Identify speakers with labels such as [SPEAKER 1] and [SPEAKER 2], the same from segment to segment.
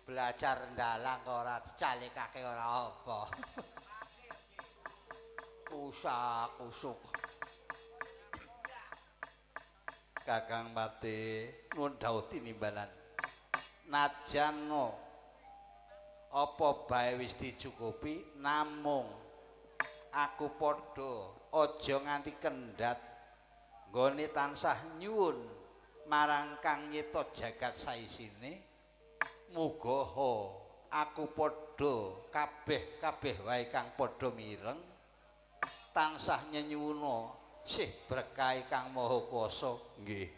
[SPEAKER 1] Belajar ndalang ora dicalikake ora apa. Usak-usuk. Kakang Pati nuwun dawuh tinimbalan. Najan apa bae wis dicukupi namung aku padha aja nganti kendhat nggone tansah nyuwun marang Kang Nyipta jagat saisine muga aku padha kabeh wae kang padha mireng tansah nyenyuwuna sih berkah Kang Maha Kuwasa nggih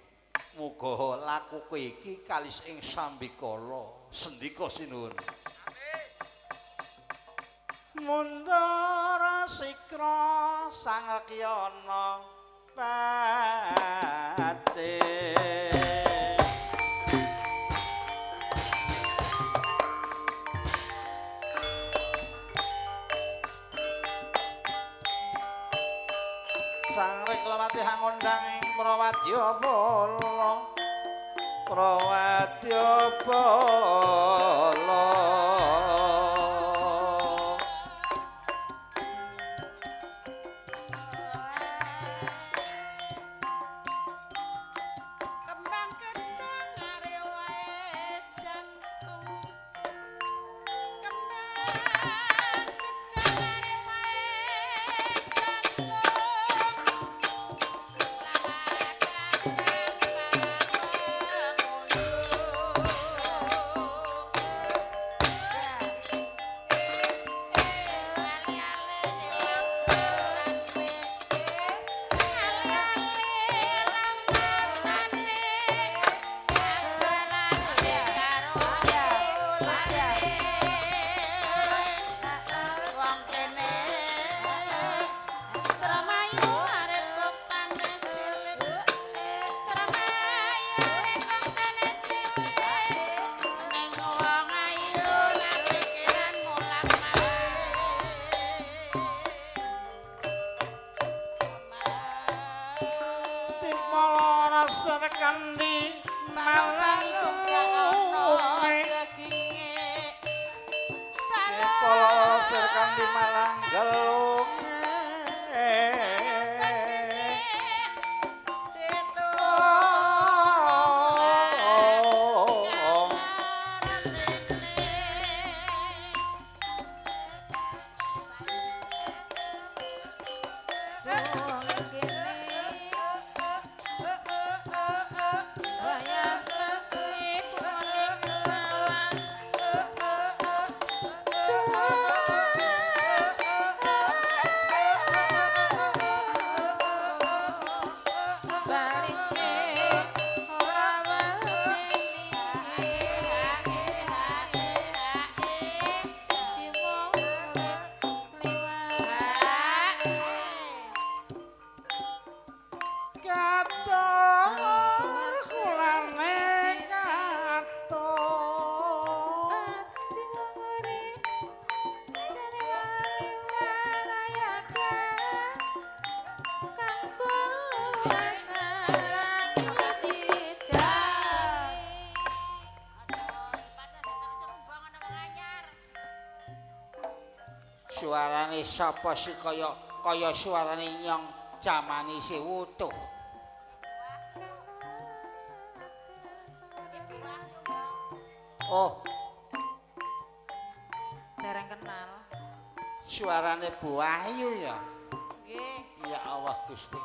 [SPEAKER 1] muga lakuku iki kalis ing sambikala sendika sinuwun Mundara Sikra Sang Rekyana Pati Sang Reklamati ngundang ing Prawadyabala Kandi malang Kepala Serkandi malang galung suarane sapa sih kaya suarane nyong jamane isih wutuh. Oh.
[SPEAKER 2] Dereng kenal.
[SPEAKER 1] Suarane Bu Ayu ya.
[SPEAKER 2] Nggih.
[SPEAKER 1] Ya Allah Gusti.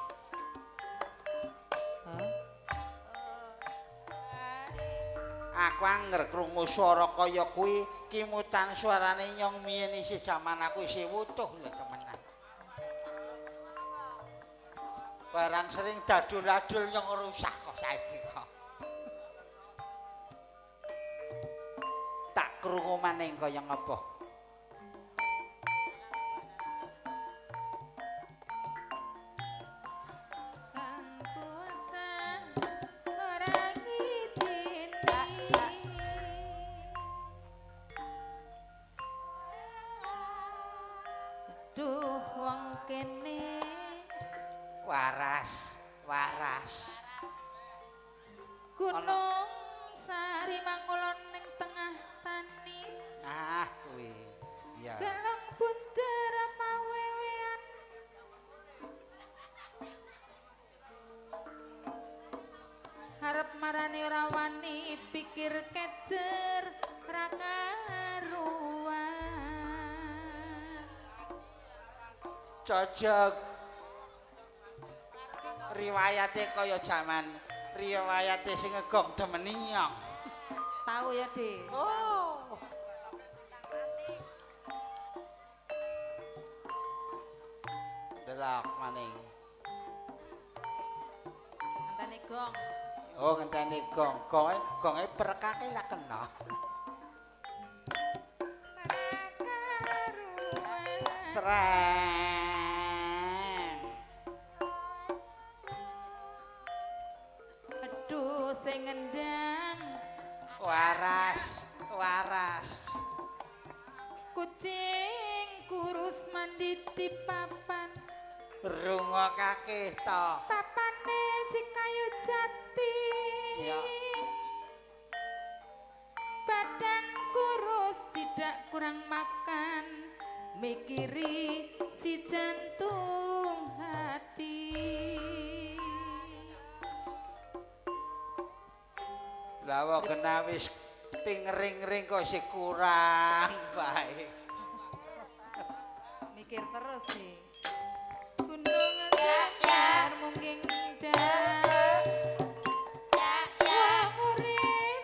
[SPEAKER 1] Aku anger krungu swara kaya kuwi kimutan suarane nyong miyen isih jaman aku isih wutuh lho temenan. Barang sering dadul-adul nyong rusak kok saiki kok. Tak krungu maning kaya ngapa? Waras.
[SPEAKER 2] Gunung Sari mangulon ning tengah tanah. ora wani pikir keder ra karuan.
[SPEAKER 1] Cocok. Riwayate kaya jaman riwayate sing ngegong demeni nyong.
[SPEAKER 2] Tahu ya, Dik.
[SPEAKER 1] Oh. Delok maning.
[SPEAKER 2] Ngenteni gong.
[SPEAKER 1] Oh, ngenteni gong. Gonge perekake lah kena. Sreng.
[SPEAKER 2] Aduh, sing ngendang.
[SPEAKER 1] Waras.
[SPEAKER 2] Kucing kurus mandi di papan.
[SPEAKER 1] Rungokake to.
[SPEAKER 2] Papane si kayu jati.
[SPEAKER 1] Ya.
[SPEAKER 2] Badan kurus tidak kurang makan. Mikiri si jantung hati.
[SPEAKER 1] Lawa kena wis pingring-ring kok sih kurang baik.
[SPEAKER 2] Mikir terus sih. Gunung Sangkar mungkin dah. Wong urip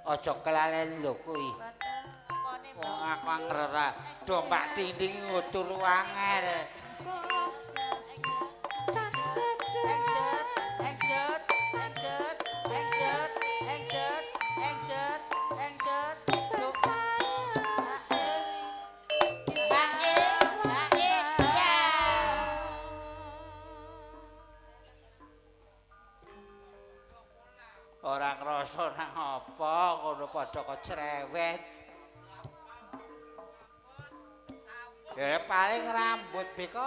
[SPEAKER 1] Aja kelalen lho kuwi. Wong aku ngrera dompak tinding ngutur angel. Ora ngrasa nang apa ngono padha kok cerewet. Ya paling rambut beko.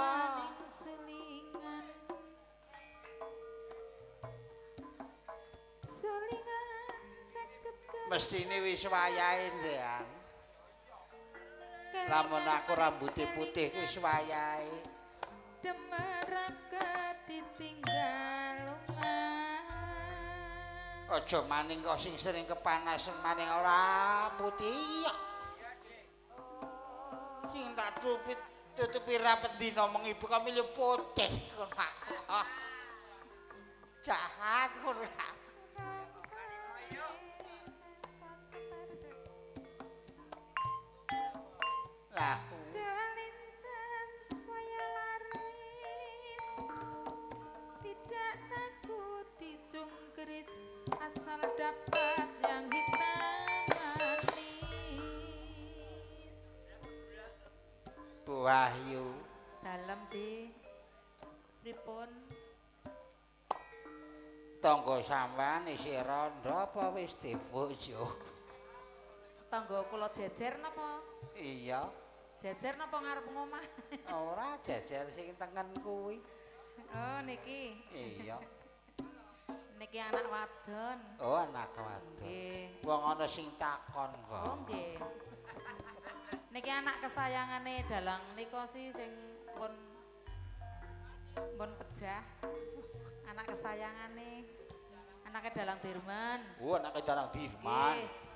[SPEAKER 1] Mestine wis wayahe ndean. Lamun aku rambutnya putih wis wayahe.
[SPEAKER 2] Demerake ditinggal lungan.
[SPEAKER 1] Aja maning kok sing sering kepanasan maning ora putih. Sing tak tutupi rapet dina mong ibu kami lu putih kon aku. Jahat kon. Lah
[SPEAKER 2] Jalintan supaya laris. Tidak takut dicungkris asal dapat yang hitam manis.
[SPEAKER 1] Bu Wahyu
[SPEAKER 2] Dalam di pripun
[SPEAKER 1] tangga sampean isih rondo apa wis dibojo?
[SPEAKER 2] tangga kula jejer napa?
[SPEAKER 1] Iya,
[SPEAKER 2] Jejer napa ngarep ngomah?
[SPEAKER 1] ora jajar sing tengen kuwi.
[SPEAKER 2] Oh niki.
[SPEAKER 1] Iya.
[SPEAKER 2] Niki anak wadon.
[SPEAKER 1] Oh, anak wadon.
[SPEAKER 2] Nggih.
[SPEAKER 1] Wong ana sing takon kok.
[SPEAKER 2] Oh nggih. Niki anak kesayangane dalang nika sih sing pun pejah. Anak kesayangane. Anake dalang Dirman.
[SPEAKER 1] Oh, anake dalang Dirman.
[SPEAKER 2] Nggih.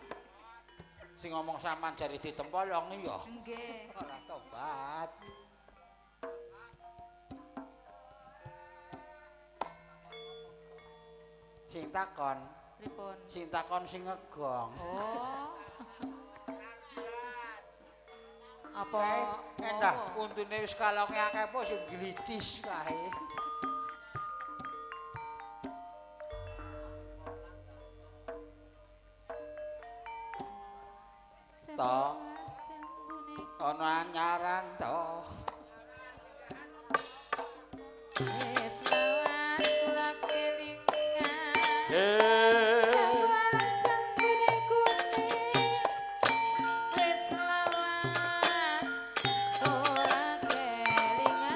[SPEAKER 1] Sing ngomong sampean jari ditempolong iya.
[SPEAKER 2] Nggih.
[SPEAKER 1] Ora tobat. Sing takon,
[SPEAKER 2] Pripun?
[SPEAKER 1] sing takon sing ngegong.
[SPEAKER 2] Oh. Apa
[SPEAKER 1] Endah untune wis kalonge akeh apa sing glitis kae. To ana anyaran to.
[SPEAKER 2] Wis lawas kula kelingan. Sawalan sambune kuning. Wis lawas ora kelingan.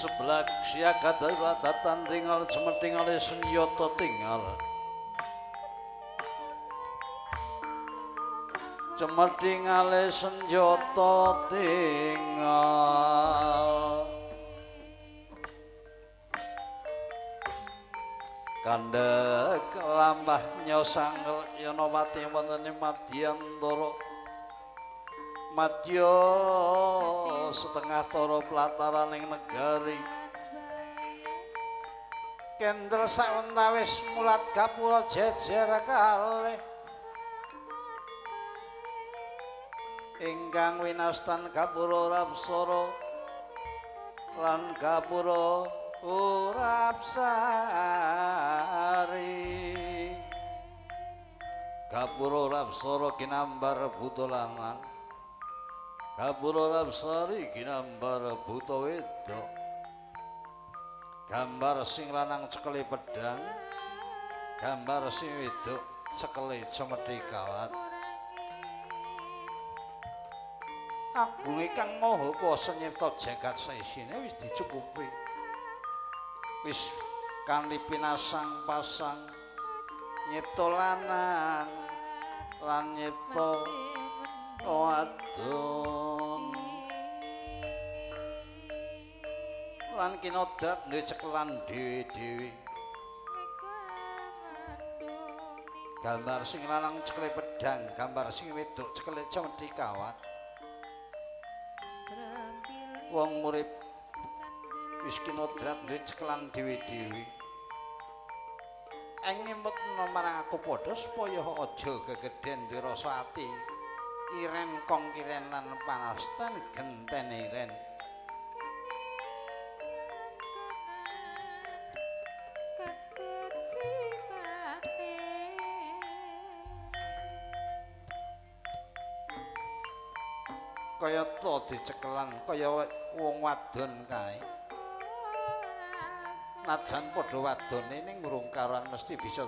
[SPEAKER 3] Sebelah siaga daratatan ringal cemetingale senjata tinggal cemetingale senjata tinggal kandhek lambah nyosangel Yanawati wonten Madyantara Madya setengah tara plataraning negari kendel sawentawis mulat gapura jejer kalih ingkang winastan gapura Rapsara lan gapura Urapsari gapura Rapsara ginambar buta lanang Gapura Rapsari ginambar buta wedok gambar sing lanang cekeli pedhang gambar sing wedok cekeli cemeti kawat agunge Kang Maha Kuwasa nyipta jagat saisine wis dicukupi wis kanthi pinasang pasang nyipta lanang lan nyipta wadon lan kinodrat duwe cekelan dhewe-dhewe gambar sing lanang cekele pedhang gambar sing wedok cekele cemeti kawat wong murid wis kinodrat duwe cekelan dhewe-dhewe engimut marang aku padha supaya aja gegeden duwe rasa ati Iren kong kiren lan panastan genten iren kaya to dicekelan kaya wong wadon kae najan padha wadone ning urung karuan mesti bisa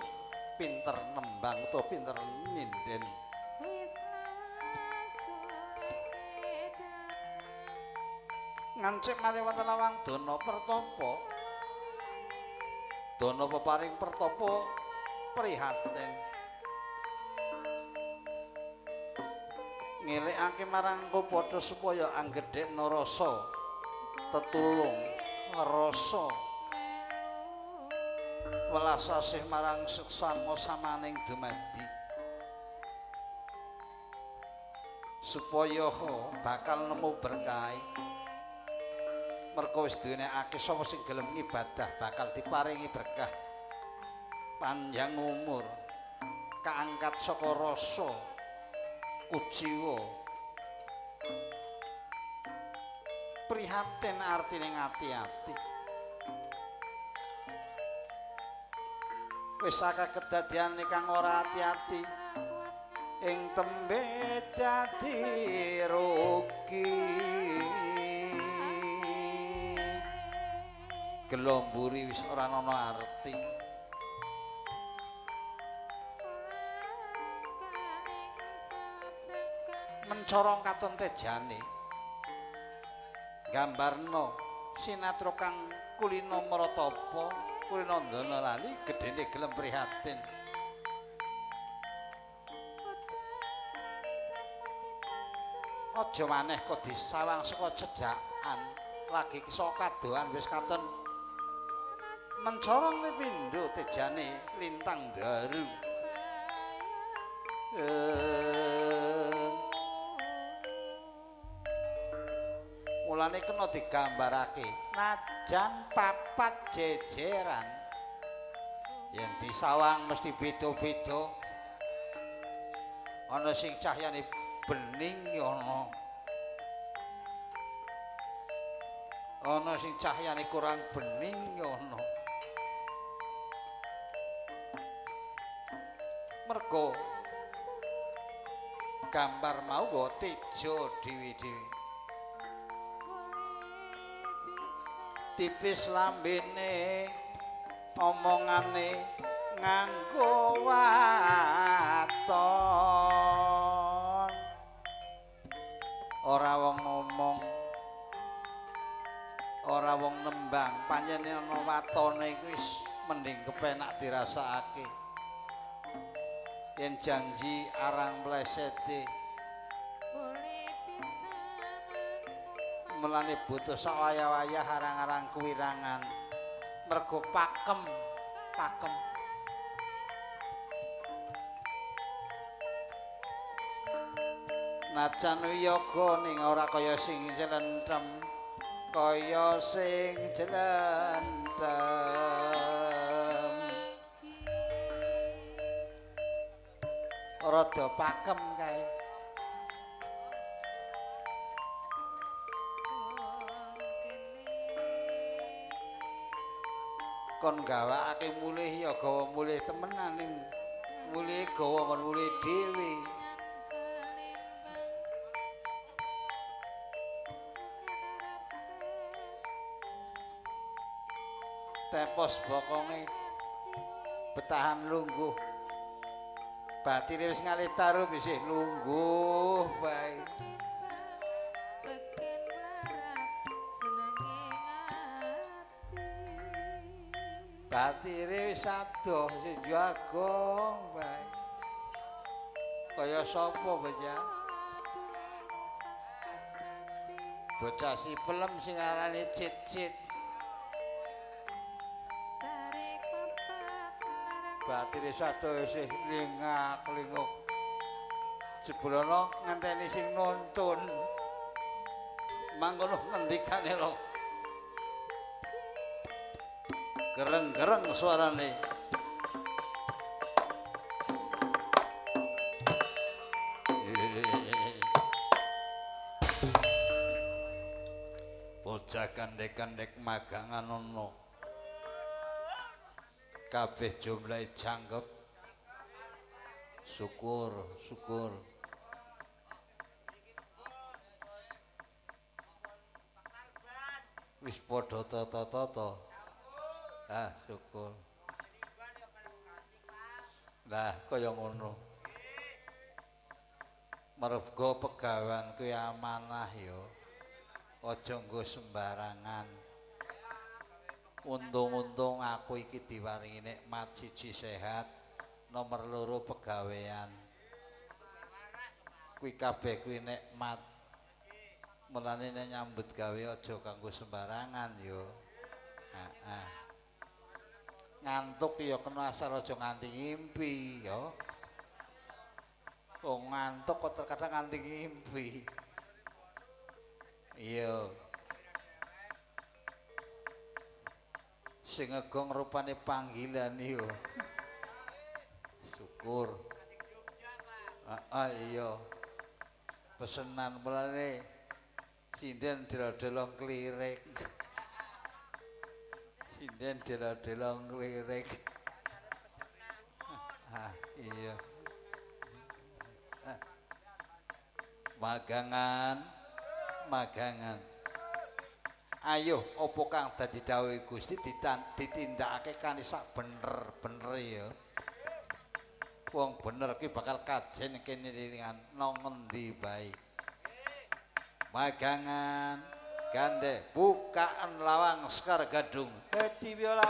[SPEAKER 3] pinter nembang utawa pinter nyinden ngancik mari wonten lawang dana pertapa dana peparing pertapa prihatin ngelekake marang padha supaya anggedhekna rasa tetulung rasa welas asih marang seksama samaning dumadi supaya bakal nemu berkah merga wis diwenehake sapa sing gelem ngibadah bakal diparingi berkah panjang umur kaangkat saka rasa kuciwa prihatin artine ngati-ati wis akeh kedadian kang ora ati-ati ing tembe dadi rugi gelomburi wis ora ana arti mencorong katon tejane gambarno sinatra kang kulino maratapa kulino ndana lali gedene gelem prihatin aja maneh kok disawang saka cedhakan lagi saka kadohan wis katon mencorong pindho tejane lintang daru mulane kena digambarake najan papat jejeran yen disawang mesti beda-beda ana sing cahyane bening ana sing cahyane kurang bening ana Mergo gambar mau nggawa teja dewi-dewi. Tipis lambene omongane nganggo waton. Ora wong ngomong, ora wong nembang, pancen ana watone iku wis mending kepenak dirasakake. Yen janji arang mlesete mulane butuh sak wayah-wayah arang-arang kuwirangan mergo pakem najan wiyaga ning ora kaya sing jlentrem kaya sing jlentrem rada pakem kae. Kon gawakake mulih ya gawa mulih temenan ning mulih gawa kon mulih dhewe. Tepos bokonge betahan lungguh. Batine wis ngalih taruh isih lungguh bae. Batire wis adoh sing jagong bae. Kaya sapa bocah? Bocah si pelem sing arane Cicit. Batire sadoh isih lingak-linguk. Jebulana ngenteni sing nuntun. Mangkono ngendikane lho. Gereng-gereng suarane. Bocah kandhek-kandhek magangan ono. Kabeh jumlahe jangkep. Syukur. Wis padha tata-tata. Ah, syukur. Lah, kaya ngono. Merga pegawean kuwi amanah ya. Aja nggo sembarangan. Untung-untung aku iki diwaringi nikmat siji sehat, nomor loro pegawean. Kuwi kabeh kuwi nikmat. Mulane nek nyambut gawe aja kanggo sembarangan ya. Heeh. Ngantuk ya kena asal aja nganti ngimpi ya. Wong ngantuk kok terkadang nganti ngimpi. Iya. Sing ngegong rupane panggilan yo. Syukur. Iya. Pesenan mulane sinden delok-delok klirik. Sinden delok-delok klirik. Iya. Magangan. Ayo apa kang dadi dawuh Gusti ditindakake kanthi sak bener-bener ya. Wong bener ki bakal kajen kene nang ngendi bae. Magangan gandhe bukaan lawang Sekar Gadung. Dadi biola.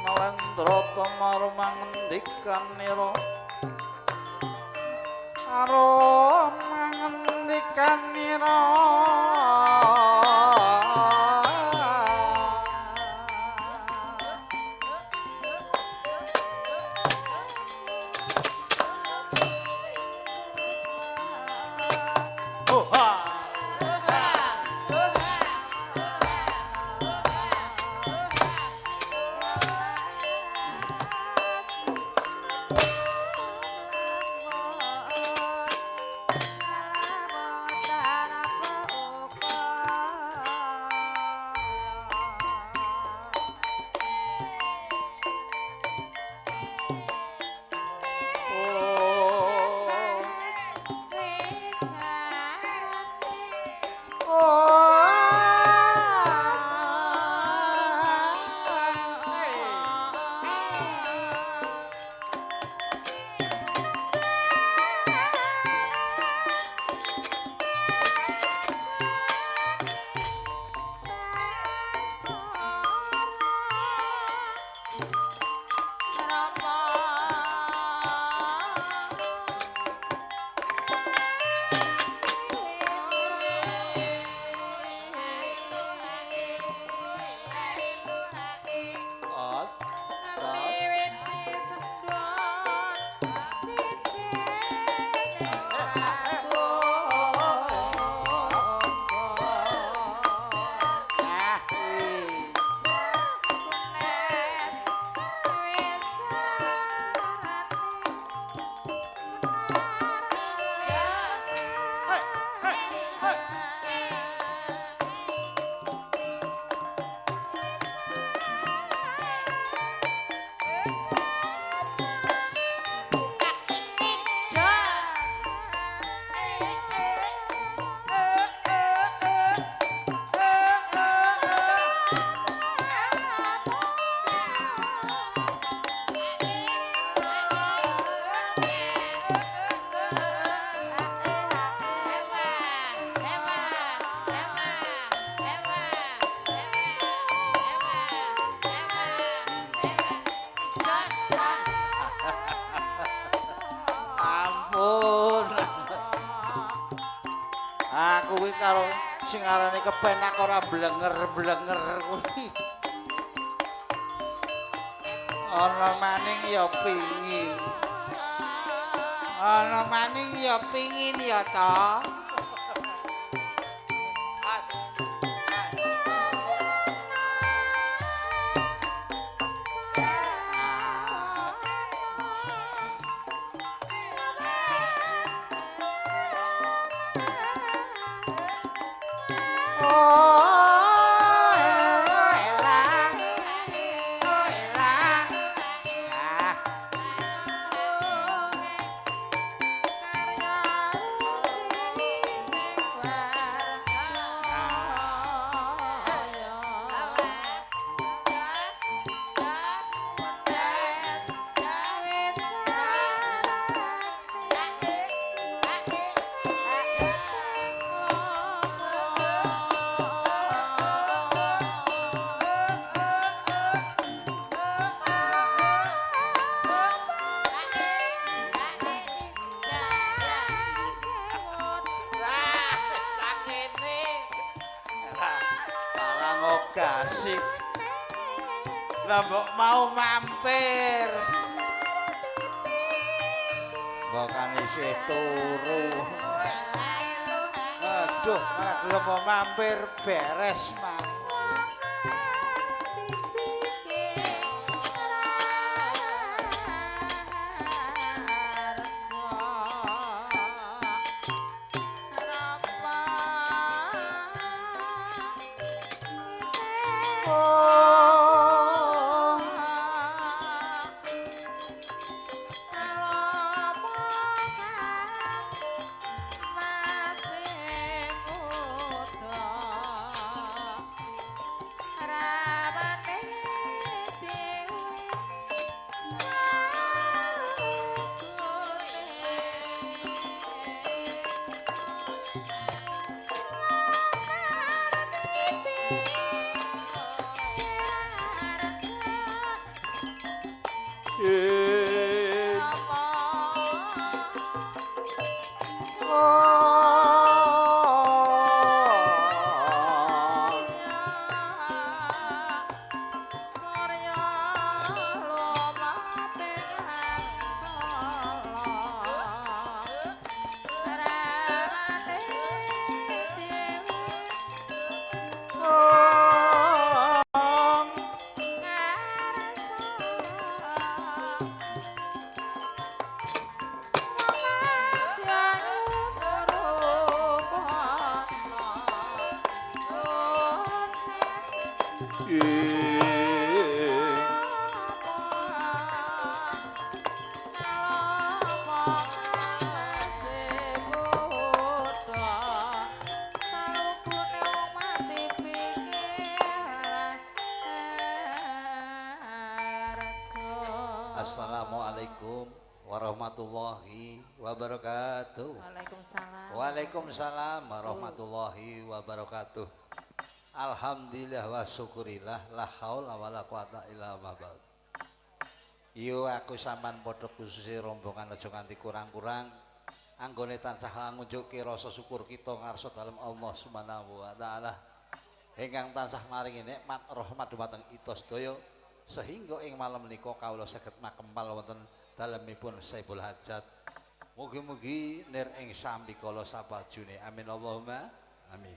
[SPEAKER 3] Nalendra marumang ngendikan nira aromang ngendikan nira Sing arane kepenak ora blenger-blenger kuwi. Ana maning ya pingin. Ana maning ya pingin ya ta. As. Gasik lah mbok mau mampir mbok kan isih turu aduh malah gelem mau mampir beres mang Assalamualaikum warahmatullahi wabarakatuh.
[SPEAKER 2] Waalaikumsalam.
[SPEAKER 3] Waalaikumsalam warahmatullahi wabarakatuh. Alhamdulillah wa syukurillah la haula wala quwata illa billah. Yo aku sampean padha khusus rombongan aja nganti kurang-kurang anggone tansah ngunjukke rasa syukur kita ngarsa dalem Allah Subhanahu wa taala ingkang tansah maringi nikmat rahmat dumateng kita sedaya sehingga ing malam menika kawula saged makempal wonten dalemipun Saibul Hajat. Mugi-mugi nir ing sambikala sapajune. Amin Allahumma amin.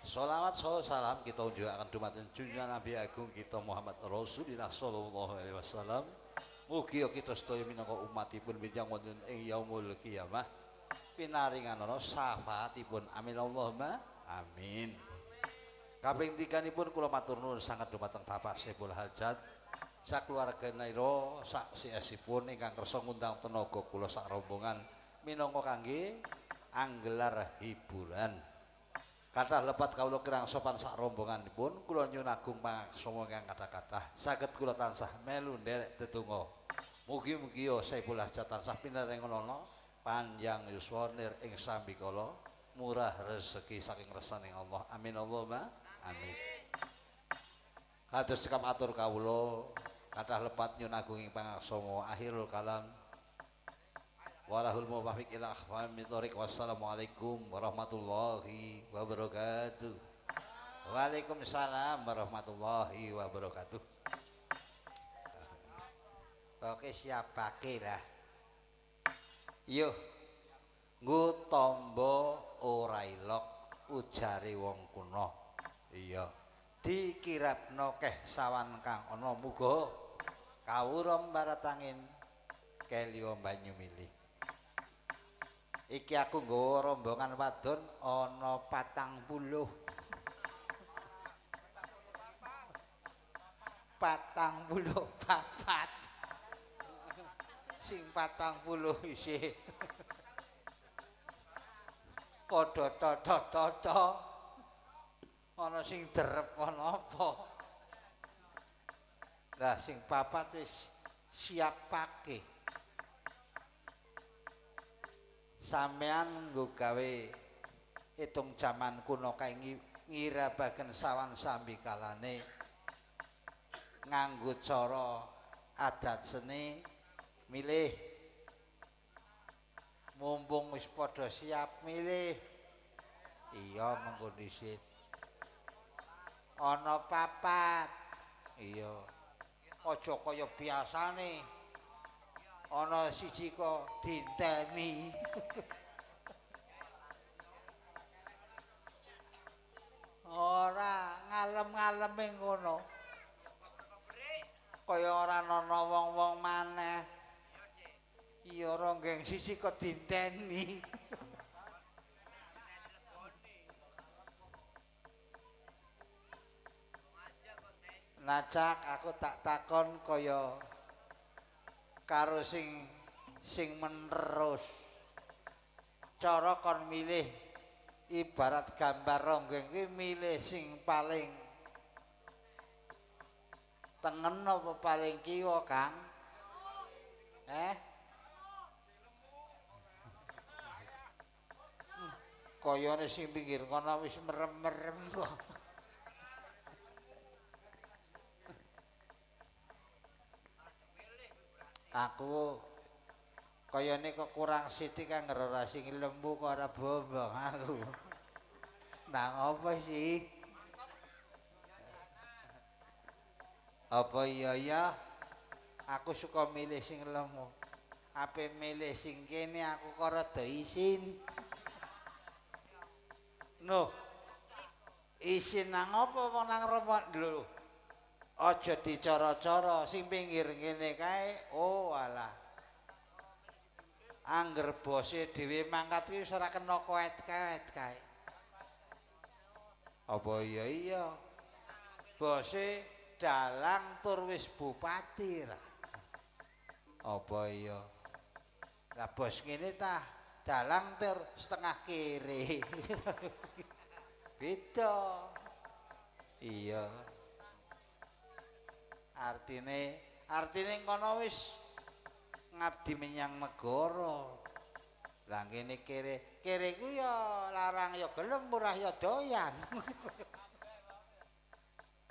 [SPEAKER 3] Sholawat salam kita unjukaken dumateng junjungan Nabi Agung kita Muhammad Rasulullah sallallahu alaihi wasallam. Mugi kita sedaya minangka umatipun benjang wonten ing yaumul qiyamah pinaringanana syafaatipun. Amin Allahumma amin. Kaping 3 kula matur nuwun sanget dumateng Bapak Saibul Hajat sakeluarganira sak siesipun ingkang kersa ngundang tenaga kula sak rombongan minangka kangge anggelar hiburan. Kathah lepat kawula kirang sopan sak rombonganipun kula nyuwun agung pangaksama ingkang kathah-kathah saged kula tansah melu nderek tetungga. Mugi-mugi Saibul Hajat tansah pinaringanana panjang yuswa nir ing sambikala murah rezeki saking resaning Allah. Amin Allahumma amin. Kados cekap atur kawula kathah lepat nyuwun agung ing pangaksama akhirul kalam walahul muwaffiq ila aqwamit thoriq. Wassalamualaikum warahmatullahi wabarakatuh. Waalaikumsalam warahmatullahi wabarakatuh. Oke, siap pakai lah. Yo, nggo tombo ora ilok ujare wong kuno. Iya, dikirapno keh sawan kang ana muga kawula mbaratangin kelio banyu milih. Iki aku nggawa rombongan wadon ana 40. 44. Sing 40 isih padha tata-tata. Ana sing derep ana apa. Lah sing 4 wis siap pake. Sampean nggo gawe itung jaman kuno kae ngirabaken sawan sambi kalane nganggo cara adat seni milih. Mumpung wis padha siap milih. Iya mengko dhisik. Ana 4. Iya. Aja kaya biasane. Ana siji kok dinteni. Ora ngalem-ngaleme ngono. Kaya ora ana wong-wong maneh. Iya ora geng siji kok dinteni. Nacak aku tak takon kaya karo sing menerus. Cara kon milih ibarat gambar ronggeng kuwi milih sing paling tengen apa paling kiwa, Kang? Kayane sing pinggir kono wis merem-merem kok. Aku kayane kok kurang sithik kang ora sing lembu kok ora bombong aku. Nang apa sih? Apa iya ya? Aku suka milih sing lemu. Ape milih sing kene aku kok rada isin. No. Isin nang apa wong nang remot lho. Aja dicara-cara sing pinggir ngene kae. Oh alah. Angger bose dhewe mangkat iki ora kena koet-koet kae. Apa iya? Bose dalang tur wis bupati lah. Apa iya? Lah bos ngene tah dalang tur setengah kiri. Beda. Iya. Artine kono wis ngabdi menyang negara. Lah ngene kere ku ya larang ya gelem murah ya doyan.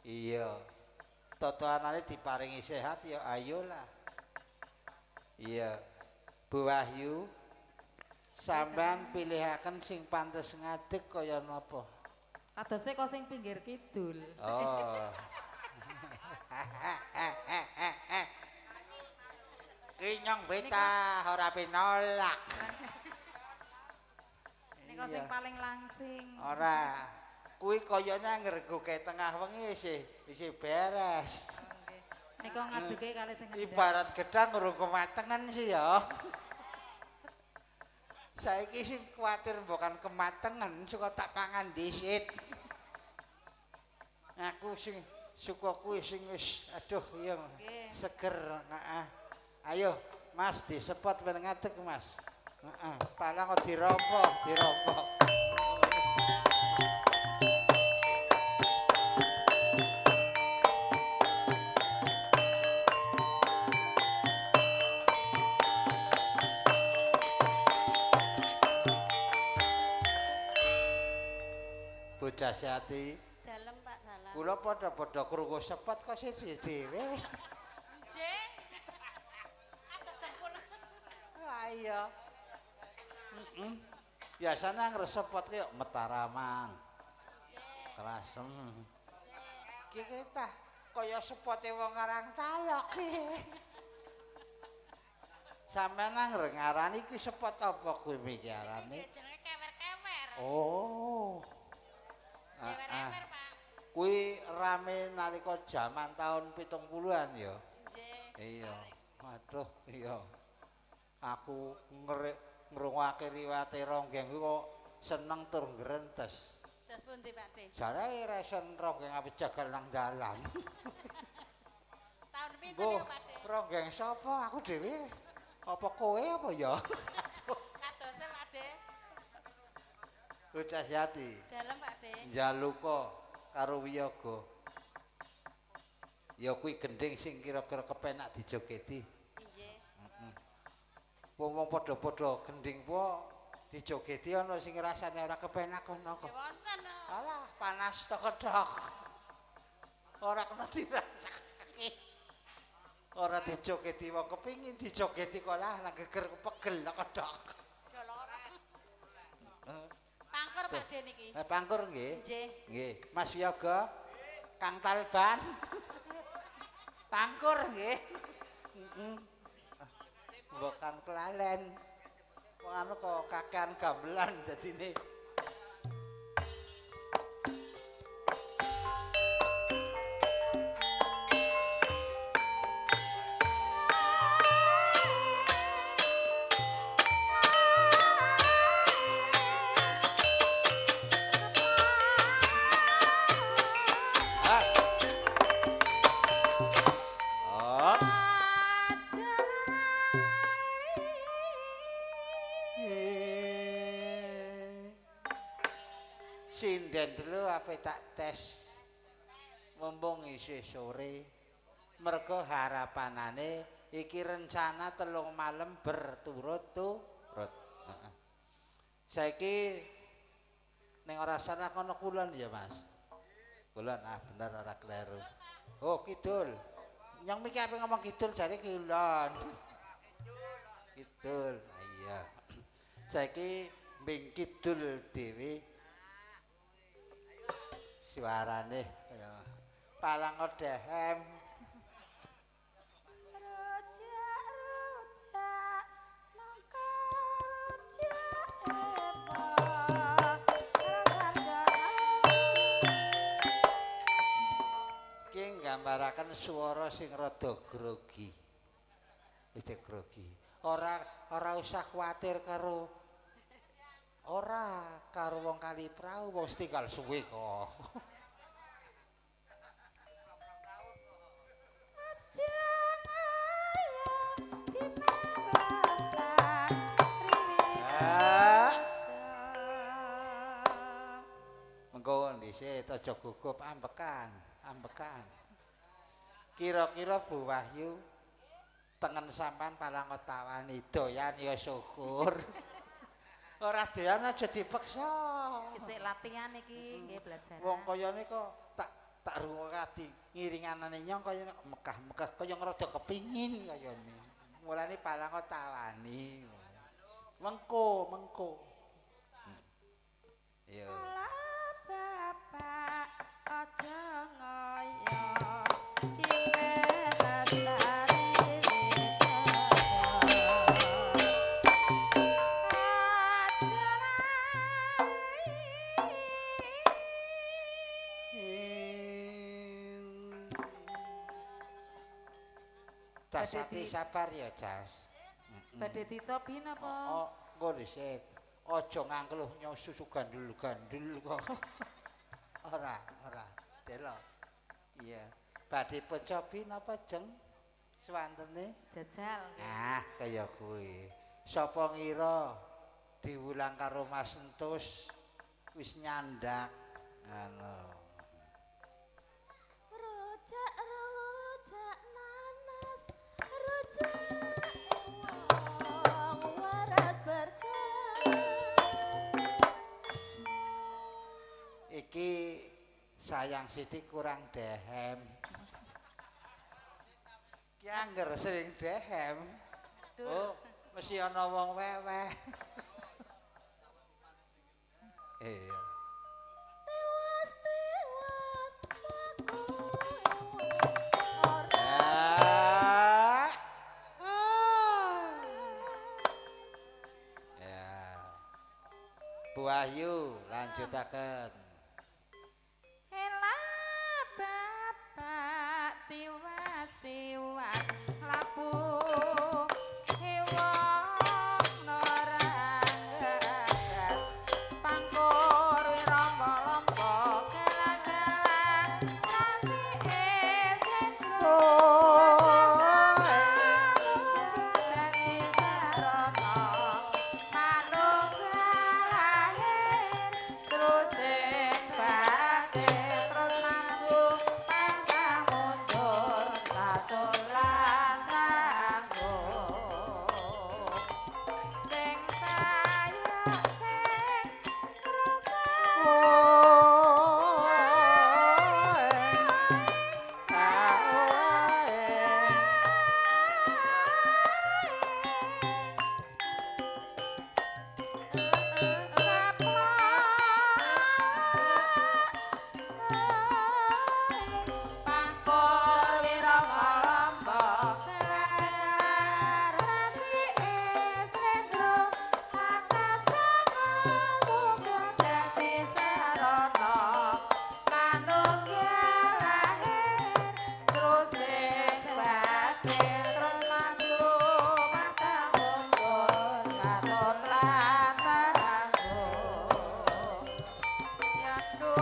[SPEAKER 3] Iya. Totoanane diparingi sehat ya ayolah. Iya. Bu Wahyu sampean pilihaken sing pantes ngadeg kaya napa?
[SPEAKER 2] Kadose kok sing pinggir kidul.
[SPEAKER 3] Oh. Kinyong beta ora pinolak.
[SPEAKER 2] Nika sing paling langsing.
[SPEAKER 3] Ora. Kuwi kayane anggerku ke tengah wengi isih beres.
[SPEAKER 2] Nggih. Nika ngadege kali sing
[SPEAKER 3] Ibarat gedang urung kematengan sih ya. Saiki sing kuwatir bukan kematengan, suka tak pangan dhisik. Aku sing suka kuwi sing wis aduh iya seger. Heeh. Ayo Mas disepot ben ngadeg Mas. Heeh, palang kok dirompok. Bocah Syati.
[SPEAKER 4] Dalem Pak Dalang.
[SPEAKER 3] Kula padha-padha krungu sepot kok siji dhewe.
[SPEAKER 4] Nggih. Atas tempun.
[SPEAKER 3] Lah iya, Biasane ngresepot ki Mataraman. Krasem. Ki kita kaya sepote wong Karang Talok ki. Sampeyan ngarani ki sepot apa kuwi iki arane?
[SPEAKER 4] Jenenge kewer-kewer.
[SPEAKER 3] Oh.
[SPEAKER 4] Kewer-kewer, Pak.
[SPEAKER 3] Kuwi rame nalika jaman tahun 70-an ya.
[SPEAKER 4] Nggih.
[SPEAKER 3] Iya. Waduh, iya. Aku ngrungokake riwate Ronggeng kuwi kok seneng tur ngrentes.
[SPEAKER 4] Terus pundi, Pak De?
[SPEAKER 3] Jare resen Ronggeng ape jagal nang dalan.
[SPEAKER 4] Tahun pinten
[SPEAKER 3] Bu,
[SPEAKER 4] ya, Pak De?
[SPEAKER 3] Ronggeng sapa? Aku dhewe. Apa kowe apa ya?
[SPEAKER 4] Kadose, Pak De.
[SPEAKER 3] Bocah Yati.
[SPEAKER 4] Dalem, Pak De.
[SPEAKER 3] Njaluka karo Wiyaga. Ya kuwi gending sing kira-kira kepenak dijogeti.
[SPEAKER 4] Nggih.
[SPEAKER 3] Wong-wong padha-padha gending po dijogeti ana sing rasane ora kepenak ngono kok.
[SPEAKER 4] Ya wonten.
[SPEAKER 3] Alah, panas tok-tok. Ora kena dirasakake. Ora dijogeti wong kepingin dijogeti kok lah nang geger pegel tok-tok.
[SPEAKER 4] Ya lara. Pangkur, Pak De niki.
[SPEAKER 3] Pangkur nggih.
[SPEAKER 4] Nggih.
[SPEAKER 3] Nggih, Mas Wiyaga, Kang Talban. Pangkur nggih. Heeh. Bukan kelalen. Wong anu kok kakean gamelan dadine. Sinden dulu apa tak tes mumpung isih sore mergo harapanane iki rencana 3 malam berturut-turut. Saiki ning ora sana kono kulon ya Mas. Kulon bener ora kleru. Oh kidul. Nyong miki ape ngomong kidul jare kulon. Kidul. Iya. Saiki mbing kidul dhewe suarane ya palang odehem
[SPEAKER 4] Rojak nangka
[SPEAKER 3] ki nggambaraken swara sing rada grogi. Iki grogi. Ora usah kuwatir karo wong Kaliprau wong tinggal suwe kok. Mengko dhisik aja gugup ambekan. Kira-kira Bu Wahyu tengen sampean palang tawani doyan ya syukur. Ora doyan aja dipeksa.
[SPEAKER 2] Isik latihan iki nggih belajar.
[SPEAKER 3] Wong kayane kok tak rungokake ngiringanane nyong kaya mekah-mekah kaya ngrada kepingin kayane. Mulane palang tawani. Mengko. Iya.
[SPEAKER 4] Bapak aja ngoyo kimet
[SPEAKER 3] Casati sabar ya, Cas.
[SPEAKER 2] Badhe dicobi napa?
[SPEAKER 3] Oh, engko dhisik. Aja ngangkluh nyong susu gandul-gandul kok. Ora. Delok. Iya. Badhe pencobi napa, Jeng? Swantene?
[SPEAKER 2] Jajal.
[SPEAKER 3] Ah, kaya kuwi. Sapa ngira diwulang karo Mas Entus wis nyandak. Ngono.
[SPEAKER 4] rojak nanas rojak waras berkas.
[SPEAKER 3] Iki sayang Siti kurang dehem. Ki angger sering dehem. Oh, mesti ana wong weweh. lanjutaken.
[SPEAKER 2] Ela bapak tiwas labu hewang noranggas pangkur wirombo-lombo gelang-gelang nasi esendro dadi sarana manunggalahir terus sing batin terus maju pantang mundur katon lan tangguh sing saya sing Pangkur wirama-lamba gelar nasi esendro papat sangamuga dadi sarana manunggalahir terus sing batin terus maju pantang mundur katon lan tangguh Yando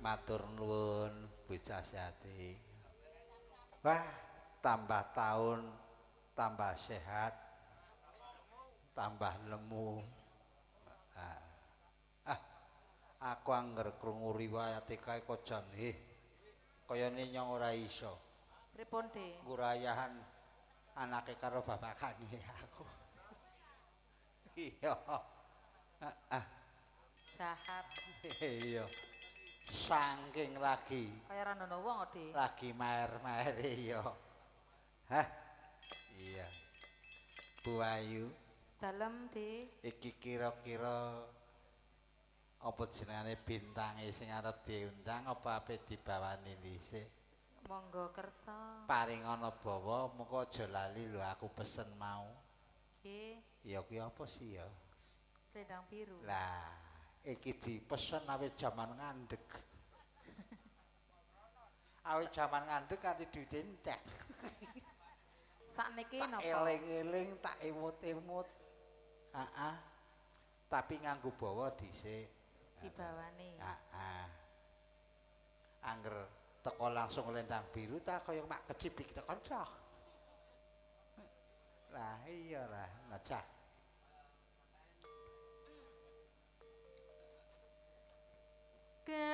[SPEAKER 3] Matur nuwun Bu Cahyati. Wah, tambah tahun tambah sehat, tambah lemu. Aku angger krungu riwayate kae kojan kayane nyong ora iso.
[SPEAKER 2] Pripun, De?
[SPEAKER 3] Gurayahan anake karo bapakane aku. Iya.
[SPEAKER 2] Jahat.
[SPEAKER 3] Iya. Saking lagi
[SPEAKER 2] Kaya ora ono wong, De.
[SPEAKER 3] lagi maer-maer iya. Hah? Iya. Bu Ayu,
[SPEAKER 2] Dalem, De.
[SPEAKER 3] iki kira-kira apa jenenge bintange sing arep diundang apa ape dibawani dhisik?
[SPEAKER 2] Monggo kersa.
[SPEAKER 3] Paring ana bawa mengko aja lali lho aku pesen mau.
[SPEAKER 2] Nggih,
[SPEAKER 3] Ya kuwi apa sih ya?
[SPEAKER 2] selendang biru.
[SPEAKER 3] Lah, iki dipesen awit jaman ngandhek. Awit jaman ngandhek kanthi duit entek.
[SPEAKER 2] Sakniki
[SPEAKER 3] Tak
[SPEAKER 2] napa?
[SPEAKER 3] eling-eling, tak emut-emut. Heeh. Tapi nganggo bawa dhisik.
[SPEAKER 2] Dibawani.
[SPEAKER 3] Heeh. Angger teko langsung lendang biru ta kaya mak kecipik tekan tok. Lah iya lah, necah.
[SPEAKER 2] Ke